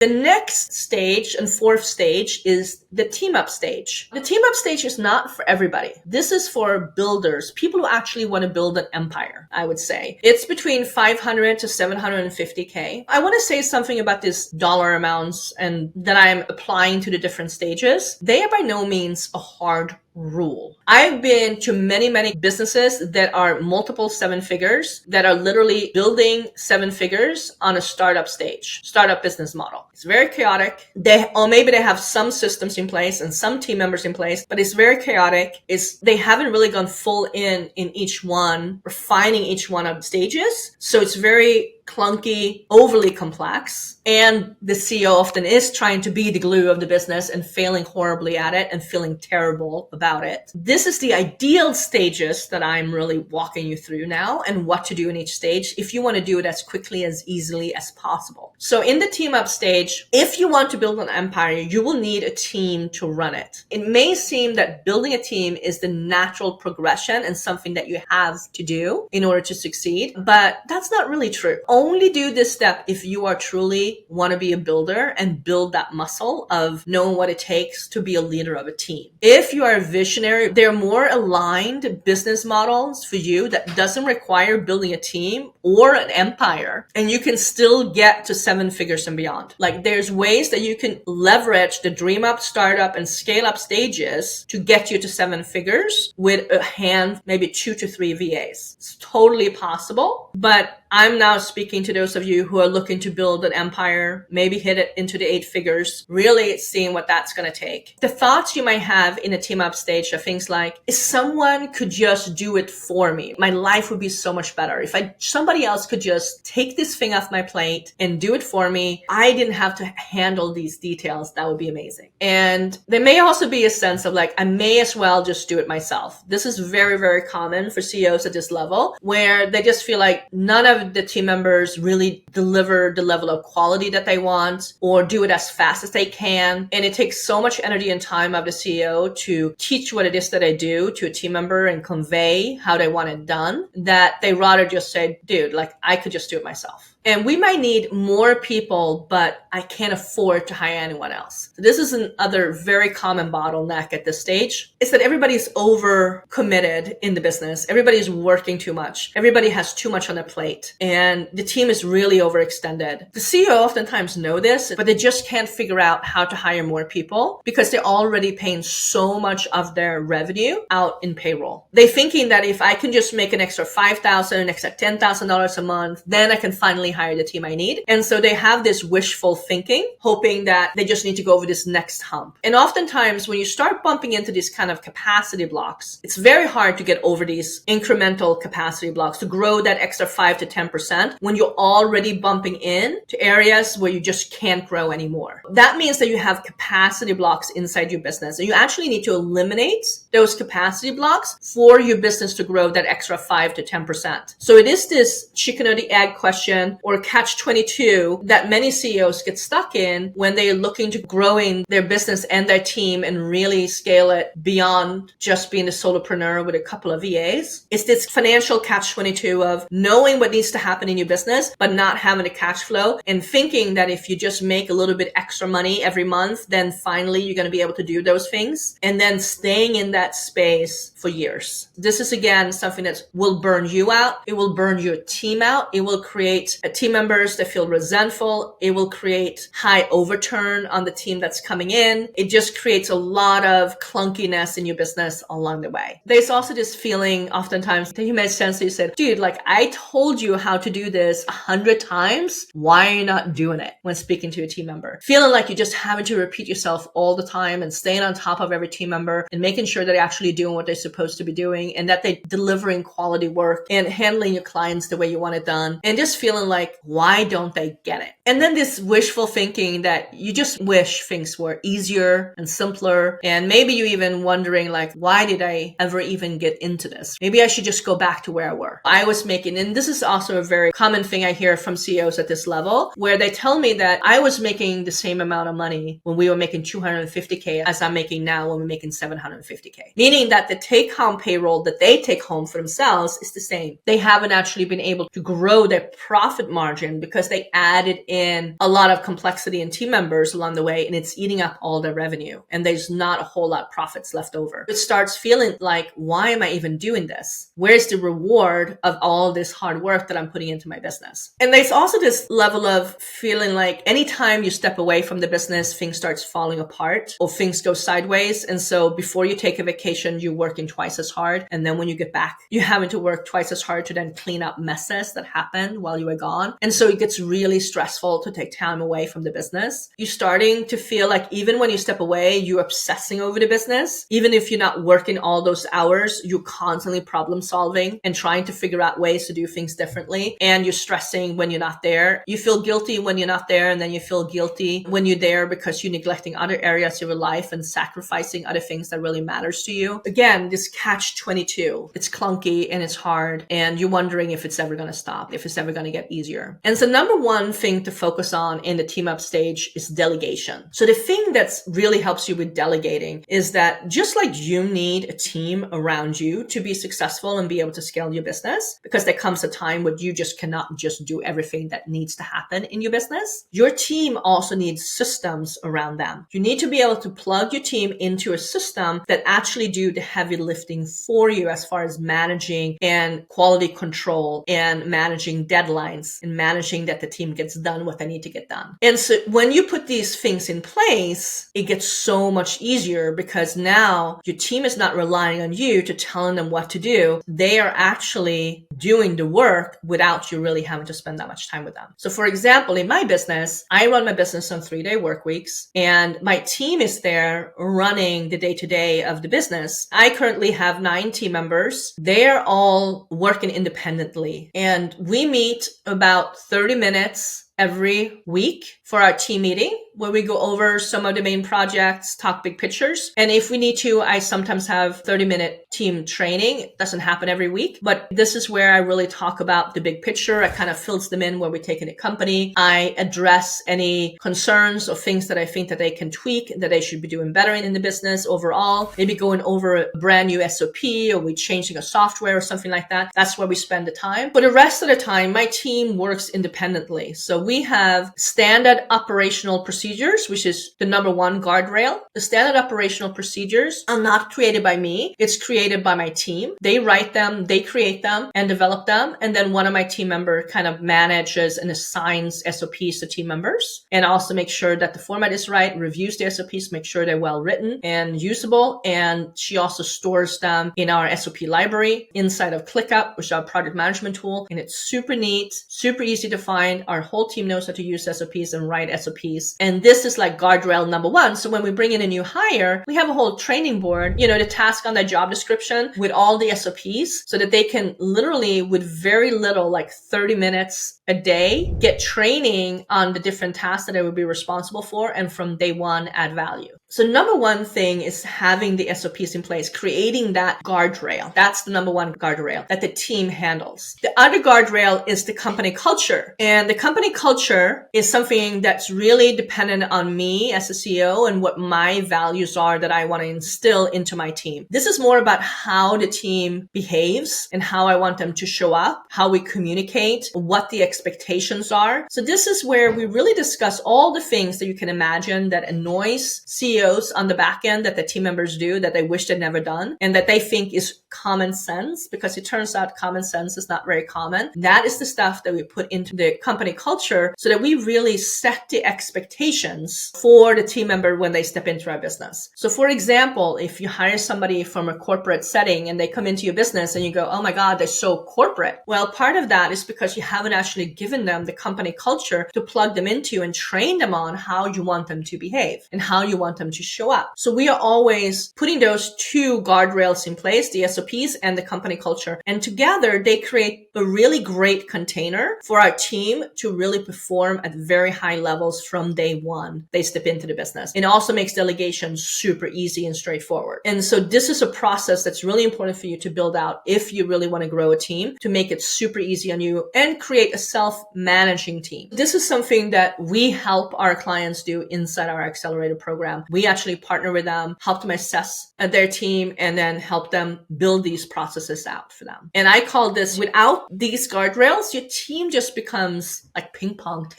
The next stage and fourth stage is the team up stage. The team up stage is not for everybody. This is for builders, people who actually want to build an empire, I would say. It's between 500 to 750K. I want to say something about these dollar amounts and that I'm applying to the different stages. They are by no means a hard rule. I've been to many businesses that are multiple seven figures that are literally building seven figures on a startup stage, startup business model. It's very chaotic. Maybe they have some systems in place and some team members in place, but it's very chaotic. They haven't really gone full in each one, refining each one of the stages. So it's very clunky, overly complex. And the CEO often is trying to be the glue of the business and failing horribly at it and feeling terrible about it. This is the ideal stages that I'm really walking you through now and what to do in each stage if you want to do it as quickly, as easily as possible. So in the team up stage, if you want to build an empire, you will need a team to run it. It may seem that building a team is the natural progression and something that you have to do in order to succeed, but that's not really true. Only do this step if you are truly want to be a builder and build that muscle of knowing what it takes to be a leader of a team. If you are a visionary, there are more aligned business models for you that doesn't require building a team or an empire, and you can still get to seven figures and beyond. Like there's ways that you can leverage the dream up, startup, and scale up stages to get you to seven figures with a hand, maybe 2 to 3 VAs. It's totally possible, but I'm now speaking to those of you who are looking to build an empire, maybe hit it into the 8 figures, really seeing what that's going to take. The thoughts you might have in a team up stage are things like, if someone could just do it for me, my life would be so much better. If somebody else could just take this thing off my plate and do it for me, I didn't have to handle these details. That would be amazing. And there may also be a sense of like, I may as well just do it myself. This is very common for CEOs at this level, where they just feel like none of the team members really deliver the level of quality that they want or do it as fast as they can. And it takes so much energy and time of the CEO to teach what it is that I do to a team member and convey how they want it done, that they rather just say, dude, like I could just do it myself. And we might need more people, but I can't afford to hire anyone else. So this is another very common bottleneck at this stage, is that everybody's over committed in the business. Everybody's working too much. Everybody has too much on their plate and the team is really overextended. The CEO oftentimes know this, but they just can't figure out how to hire more people because they're already paying so much of their revenue out in payroll. They're thinking that if I can just make an extra $5,000, an extra $10,000 a month, then I can finally hire the team I need. And so they have this wishful thinking, hoping that they just need to go over this next hump. And oftentimes when you start bumping into these kind of capacity blocks, it's very hard to get over these incremental capacity blocks, to grow that extra 5 to 10% when you're already bumping in to areas where you just can't grow anymore. That means that you have capacity blocks inside your business, and you actually need to eliminate those capacity blocks for your business to grow that extra 5 to 10%. So it is this chicken or the egg question, or catch-22 that many CEOs get stuck in when they're looking to growing their business and their team and really scale it beyond just being a solopreneur with a couple of VAs. It's this financial catch-22 of knowing what needs to happen in your business, but not having the cash flow, and thinking that if you just make a little bit extra money every month, then finally you're going to be able to do those things, and then staying in that space for years. This is again something that will burn you out. It will burn your team out. It will create team members that feel resentful. It will create high overturn on the team that's coming in. It just creates a lot of clunkiness in your business along the way. There's also this feeling oftentimes that you may sense that you said, dude, like I told you how to do this 100 times. Why are you not doing it? When speaking to a team member, feeling like you're just having to repeat yourself all the time and staying on top of every team member and making sure that they're actually doing what they're supposed to be doing and that they're delivering quality work and handling your clients the way you want it done, and just feeling like, why don't they get it? And then this wishful thinking that you just wish things were easier and simpler. And maybe you even wondering like, why did I ever even get into this? Maybe I should just go back to where I was making. And this is also a very common thing I hear from CEOs at this level, where they tell me that I was making the same amount of money when we were making 250K as I'm making now when we're making 750K. Meaning that the take home payroll that they take home for themselves is the same. They haven't actually been able to grow their profit profit margin because they added in a lot of complexity and team members along the way, and it's eating up all their revenue, and there's not a whole lot of profits left over. It starts feeling like, why am I even doing this? Where's the reward of all this hard work that I'm putting into my business? And there's also this level of feeling like anytime you step away from the business, things starts falling apart or things go sideways. And so before you take a vacation, you're working twice as hard. And then when you get back, you're having to work twice as hard to then clean up messes that happened while you were gone. And so it gets really stressful to take time away from the business. You're starting to feel like even when you step away, you're obsessing over the business. Even if you're not working all those hours, you're constantly problem solving and trying to figure out ways to do things differently. And you're stressing when you're not there. You feel guilty when you're not there, and then you feel guilty when you're there because you're neglecting other areas of your life and sacrificing other things that really matters to you. Again, this catch-22. It's clunky and it's hard, and you're wondering if it's ever going to stop, if it's ever going to get easier. And so number one thing to focus on in the team up stage is delegation. So the thing that's really helps you with delegating is that just like you need a team around you to be successful and be able to scale your business, because there comes a time when you just cannot just do everything that needs to happen in your business, your team also needs systems around them. You need to be able to plug your team into a system that actually do the heavy lifting for you as far as managing and quality control and managing deadlines and managing that the team gets done what they need to get done. And so when you put these things in place, it gets so much easier because now your team is not relying on you to telling them what to do. They are actually doing the work without you really having to spend that much time with them. So for example, in my business, I run my business on 3-day work weeks, and my team is there running the day-to-day of the business. I currently have 9 team members. They are all working independently, and we meet about 30 minutes every week for our team meeting where we go over some of the main projects, talk big pictures. And if we need to, I sometimes have 30-minute team training. It doesn't happen every week, but this is where I really talk about the big picture. I kind of fills them in where we take in a company. I address any concerns or things that I think that they can tweak, that they should be doing better in the business overall. Maybe going over a brand new SOP, or we changing a software or something like that. That's where we spend the time. But the rest of the time, my team works independently. So we have standard operational procedures, which is the number one guardrail. The standard operational procedures are not created by me. It's created by my team. They write them, they create them and develop them. And then one of my team members kind of manages and assigns SOPs to team members, and also make sure that the format is right, reviews the SOPs, make sure they're well written and usable. And she also stores them in our SOP library inside of ClickUp, which is our project management tool. And it's super neat, super easy to find. Our whole team knows how to use SOPs and write SOPs. And this is like guardrail number one. So when we bring in a new hire, we have a whole training board, the task on their job description with all the SOPs so that they can literally with very little, like 30 minutes a day, get training on the different tasks that they would be responsible for, and from day one add value. So number one thing is having the SOPs in place, creating that guardrail. That's the number one guardrail that the team handles. The other guardrail is the company culture. And the company culture is something that's really dependent on me as a CEO and what my values are that I want to instill into my team. This is more about how the team behaves and how I want them to show up, how we communicate, what the expectations are. So this is where we really discuss all the things that you can imagine that annoys CEOs on the back end that the team members do that they wish they'd never done and that they think is common sense, because it turns out common sense is not very common. That is the stuff that we put into the company culture so that we really set the expectations for the team member when they step into our business. So for example, if you hire somebody from a corporate setting and they come into your business and you go, oh my God, they're so corporate. Well, part of that is because you haven't actually given them the company culture to plug them into and train them on how you want them to behave and how you want them to show up. So we are always putting those two guardrails in place, the SOPs and the company culture. And together they create a really great container for our team to really perform at very high levels from day one they step into the business. It also makes delegation super easy and straightforward. And so this is a process that's really important for you to build out if you really want to grow a team, to make it super easy on you and create a self-managing team. This is something that we help our clients do inside our accelerator program. We we actually partner with them, help them assess their team, and then help them build these processes out for them. And I call this, without these guardrails, your team just becomes like ping pong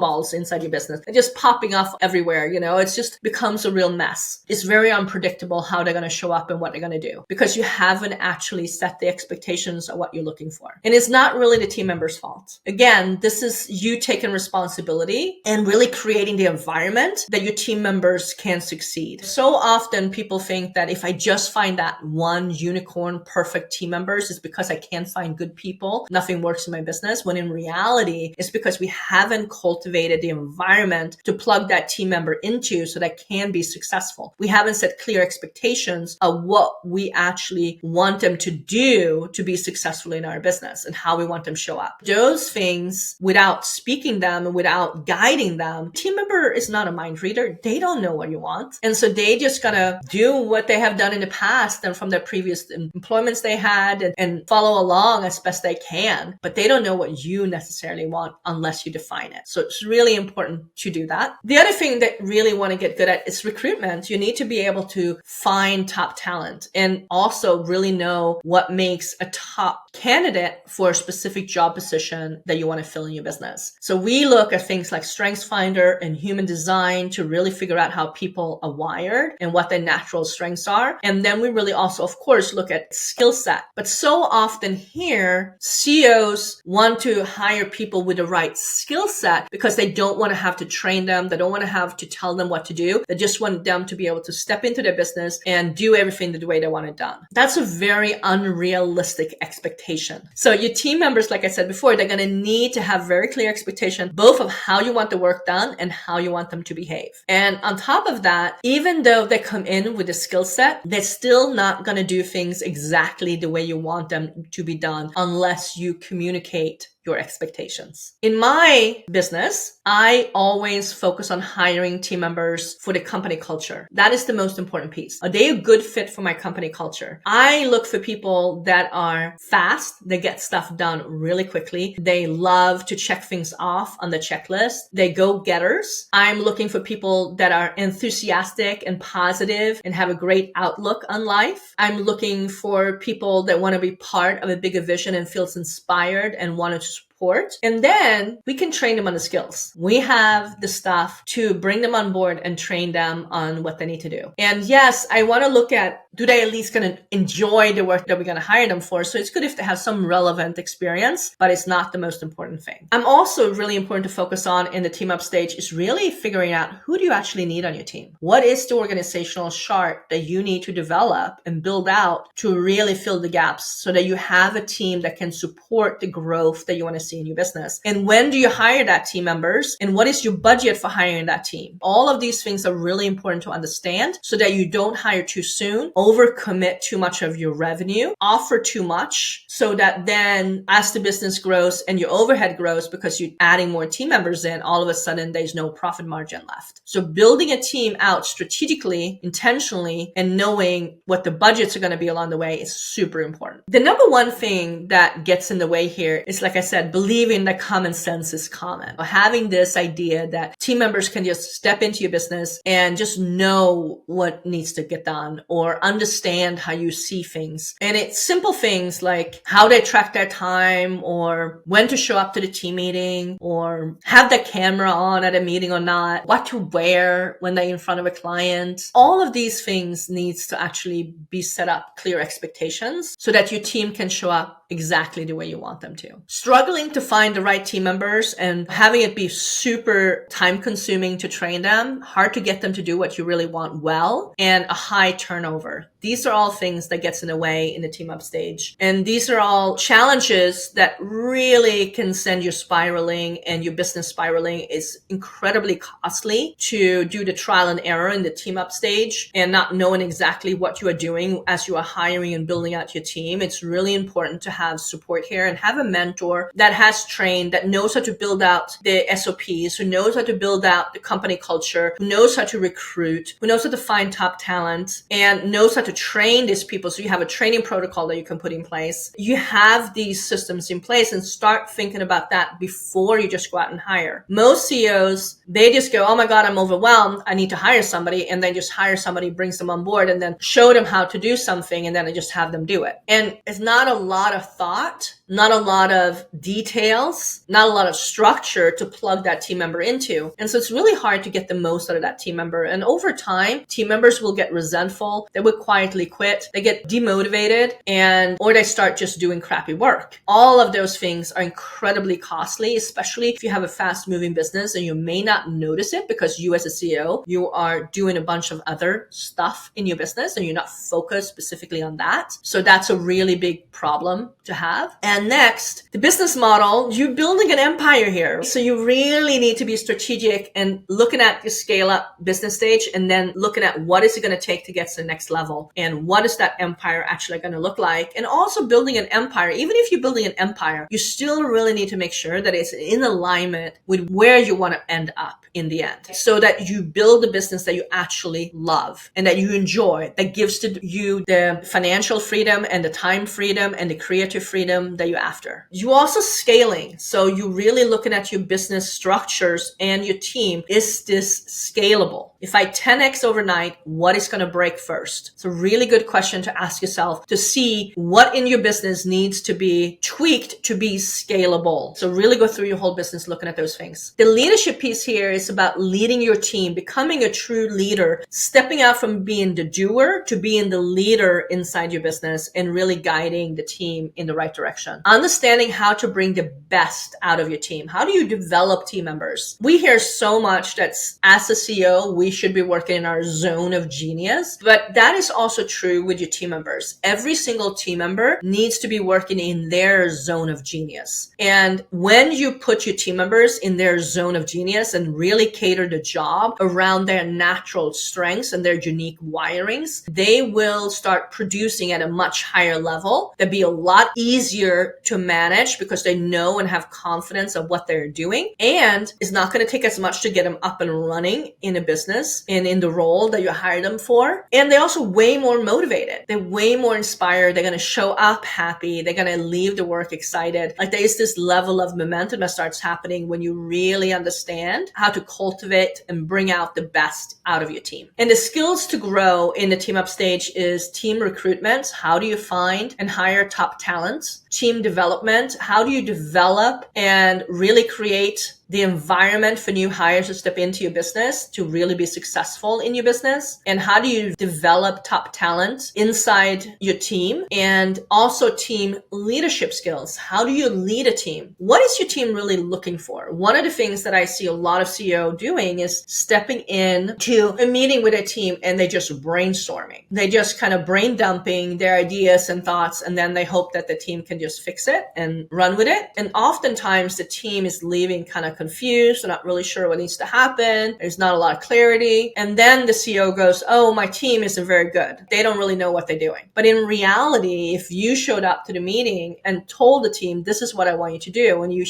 balls inside your business. They're just popping off everywhere. It's just becomes a real mess. It's very unpredictable how they're going to show up and what they're going to do because you haven't actually set the expectations of what you're looking for. And it's not really the team member's fault. Again, this is you taking responsibility and really creating the environment that your team members can succeed. So often people think that if I just find that one unicorn perfect team members, it's because I can't find good people. Nothing works in my business. When in reality, it's because we haven't cultivated the environment to plug that team member into so that can be successful. We haven't set clear expectations of what we actually want them to do to be successful in our business and how we want them to show up. Those things, without speaking them and without guiding them, team member is not a mind reader. They don't know what you want. And so they just gonna do what they have done in the past and from their previous employments they had and follow along as best they can. But they don't know what you necessarily want unless you define it. So it's really important to do that. The other thing that really want to get good at is recruitment. You need to be able to find top talent and also really know what makes a top candidate for a specific job position that you want to fill in your business. So we look at things like StrengthsFinder and human design to really figure out how people are wired and what their natural strengths are. And then we really also, of course, look at skill set. But so often here, CEOs want to hire people with the right skill set because they don't want to have to train them. They don't want to have to tell them what to do. They just want them to be able to step into their business and do everything the way they want it done. That's a very unrealistic expectation. So your team members, like I said before, they're going to need to have very clear expectation, both of how you want the work done and how you want them to behave. And on top of that, even though they come in with a skill set, they're still not going to do things exactly the way you want them to be done unless you communicate your expectations. In my business, I always focus on hiring team members for the company culture. That is the most important piece. Are they a good fit for my company culture? I look for people that are fast, they get stuff done really quickly. They love to check things off on the checklist. They go-getters. I'm looking for people that are enthusiastic and positive and have a great outlook on life. I'm looking for people that want to be part of a bigger vision and feels inspired and want to support. And then we can train them on the skills. We have the stuff to bring them on board and train them on what they need to do. And yes, I want to look at, do they at least going to enjoy the work that we're going to hire them for? So it's good if they have some relevant experience, but it's not the most important thing. I'm also really important to focus on in the team up stage is really figuring out who do you actually need on your team? What is the organizational chart that you need to develop and build out to really fill the gaps so that you have a team that can support the growth that you want to see in your business? And when do you hire that team members? And what is your budget for hiring that team? All of these things are really important to understand so that you don't hire too soon, overcommit too much of your revenue, offer too much so that then as the business grows and your overhead grows because you're adding more team members in, all of a sudden there's no profit margin left. So building a team out strategically, intentionally, and knowing what the budgets are going to be along the way is super important. The number one thing that gets in the way here is, like I said, believing that common sense is common. Having this idea that team members can just step into your business and just know what needs to get done or understand how you see things. And it's simple things like how they track their time or when to show up to the team meeting or have their camera on at a meeting or not, what to wear when they're in front of a client. All of these things needs to actually be set up clear expectations so that your team can show up exactly the way you want them to. Struggling to find the right team members and having it be super time consuming to train them, hard to get them to do what you really want well, and a high turnover. These are all things that gets in the way in the team up stage. And these are all challenges that really can send you spiraling, and your business spiraling is incredibly costly to do the trial and error in the team up stage and not knowing exactly what you are doing as you are hiring and building out your team. It's really important to have support here and have a mentor that that has trained, that knows how to build out the SOPs, who knows how to build out the company culture, who knows how to recruit, who knows how to find top talent, and knows how to train these people. So you have a training protocol that you can put in place. You have these systems in place and start thinking about that before you just go out and hire. Most CEOs, they just go, oh my God, I'm overwhelmed. I need to hire somebody. And then just hire somebody, brings them on board, and then show them how to do something. And then I just have them do it. And it's not a lot of thought, not a lot of details, not a lot of structure to plug that team member into. And so it's really hard to get the most out of that team member. And over time, team members will get resentful. They will quietly quit. They get demotivated, or they start just doing crappy work. All of those things are incredibly costly, especially if you have a fast moving business and you may not notice it because you as a CEO, you are doing a bunch of other stuff in your business and you're not focused specifically on that. So that's a really big problem to have. And next, the business model, you're building an empire here. So you really need to be strategic and looking at the scale up business stage and then looking at what is it going to take to get to the next level and what is that empire actually going to look like. And also building an empire, even if you're building an empire, you still really need to make sure that it's in alignment with where you want to end up in the end, so that you build a business that you actually love and that you enjoy, that gives to you the financial freedom and the time freedom and the creative freedom that you're after. You also scaling. So you're really looking at your business structures and your team. Is this scalable? If I 10x overnight, what is going to break first? It's a really good question to ask yourself to see what in your business needs to be tweaked to be scalable. So really go through your whole business looking at those things. The leadership piece here is about leading your team, becoming a true leader, stepping out from being the doer to being the leader inside your business and really guiding the team in the right direction. Understanding how to bring the best out of your team. How do you develop team members? We hear so much that as a CEO, we should be working in our zone of genius, but that is also true with your team members. Every single team member needs to be working in their zone of genius. And when you put your team members in their zone of genius and really cater the job around their natural strengths and their unique wirings, they will start producing at a much higher level. That'd be a lot easier to manage because they know and have confidence of what they're doing. And it's not going to take as much to get them up and running in a business and in the role that you hired them for. And they're also way more motivated. They're way more inspired. They're going to show up happy. They're going to leave the work excited. Like there is this level of momentum that starts happening when you really understand how to cultivate and bring out the best out of your team. And the skills to grow in the team up stage is team recruitment. How do you find and hire top talent? Team development. How do you develop and really create the environment for new hires to step into your business to really be successful in your business? And how do you develop top talent inside your team? And also team leadership skills. How do you lead a team? What is your team really looking for? One of the things that I see a lot of CEO doing is stepping in to a meeting with a team and they just brainstorming. They just kind of brain dumping their ideas and thoughts, and then they hope that the team can just fix it and run with it. And oftentimes the team is leaving kind of confused. They're not really sure what needs to happen. There's not a lot of clarity. And then the CEO goes, oh, my team isn't very good. They don't really know what they're doing. But in reality, if you showed up to the meeting and told the team, this is what I want you to do, and you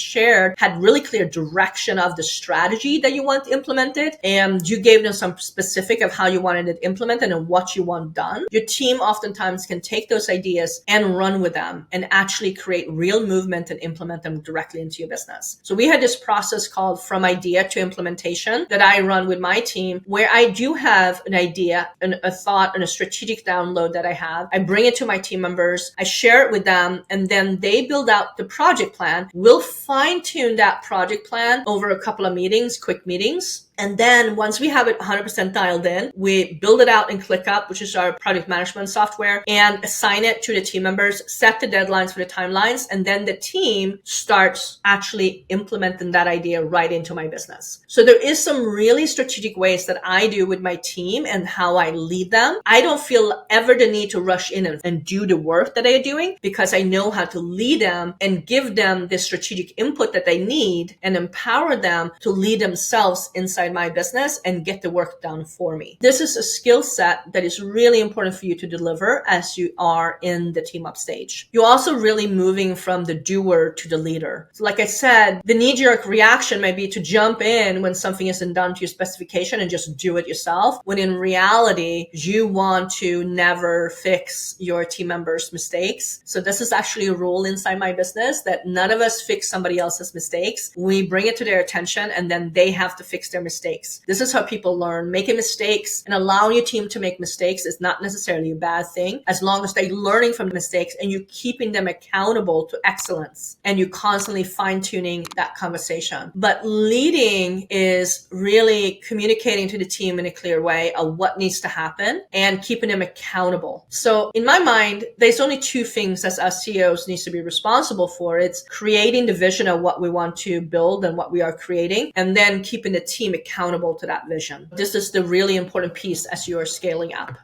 had really clear direction of the strategy that you want implemented, and you gave them some specific of how you wanted it implemented and what you want done, your team oftentimes can take those ideas and run with them and actually create real movement and implement them directly into your business. So we had this process called From Idea to Implementation that I run with my team, where I do have an idea and a thought and a strategic download that I have. I bring it to my team members, I share it with them, and then they build out the project plan. We'll fine tune that project plan over a couple of meetings, quick meetings. And then once we have it 100% dialed in, we build it out in ClickUp, which is our project management software, and assign it to the team members, set the deadlines for the timelines, and then the team starts actually implementing that idea right into my business. So there is some really strategic ways that I do with my team and how I lead them. I don't feel ever the need to rush in and do the work that they're doing because I know how to lead them and give them the strategic input that they need and empower them to lead themselves inside inside my business and get the work done for me. This is a skill set that is really important for you to deliver as you are in the team up stage. You're also really moving from the doer to the leader. So like I said, the knee-jerk reaction might be to jump in when something isn't done to your specification and just do it yourself, when in reality, you want to never fix your team members' mistakes. So this is actually a rule inside my business that none of us fix somebody else's mistakes. We bring it to their attention and then they have to fix their mistakes. This is how people learn. Making mistakes and allowing your team to make mistakes is not necessarily a bad thing, as long as they're learning from mistakes and you're keeping them accountable to excellence and you're constantly fine-tuning that conversation. But leading is really communicating to the team in a clear way of what needs to happen and keeping them accountable. So in my mind, there's only two things as us CEOs needs to be responsible for. It's creating the vision of what we want to build and what we are creating, and then keeping the team accountable to that vision. This is the really important piece as you are scaling up.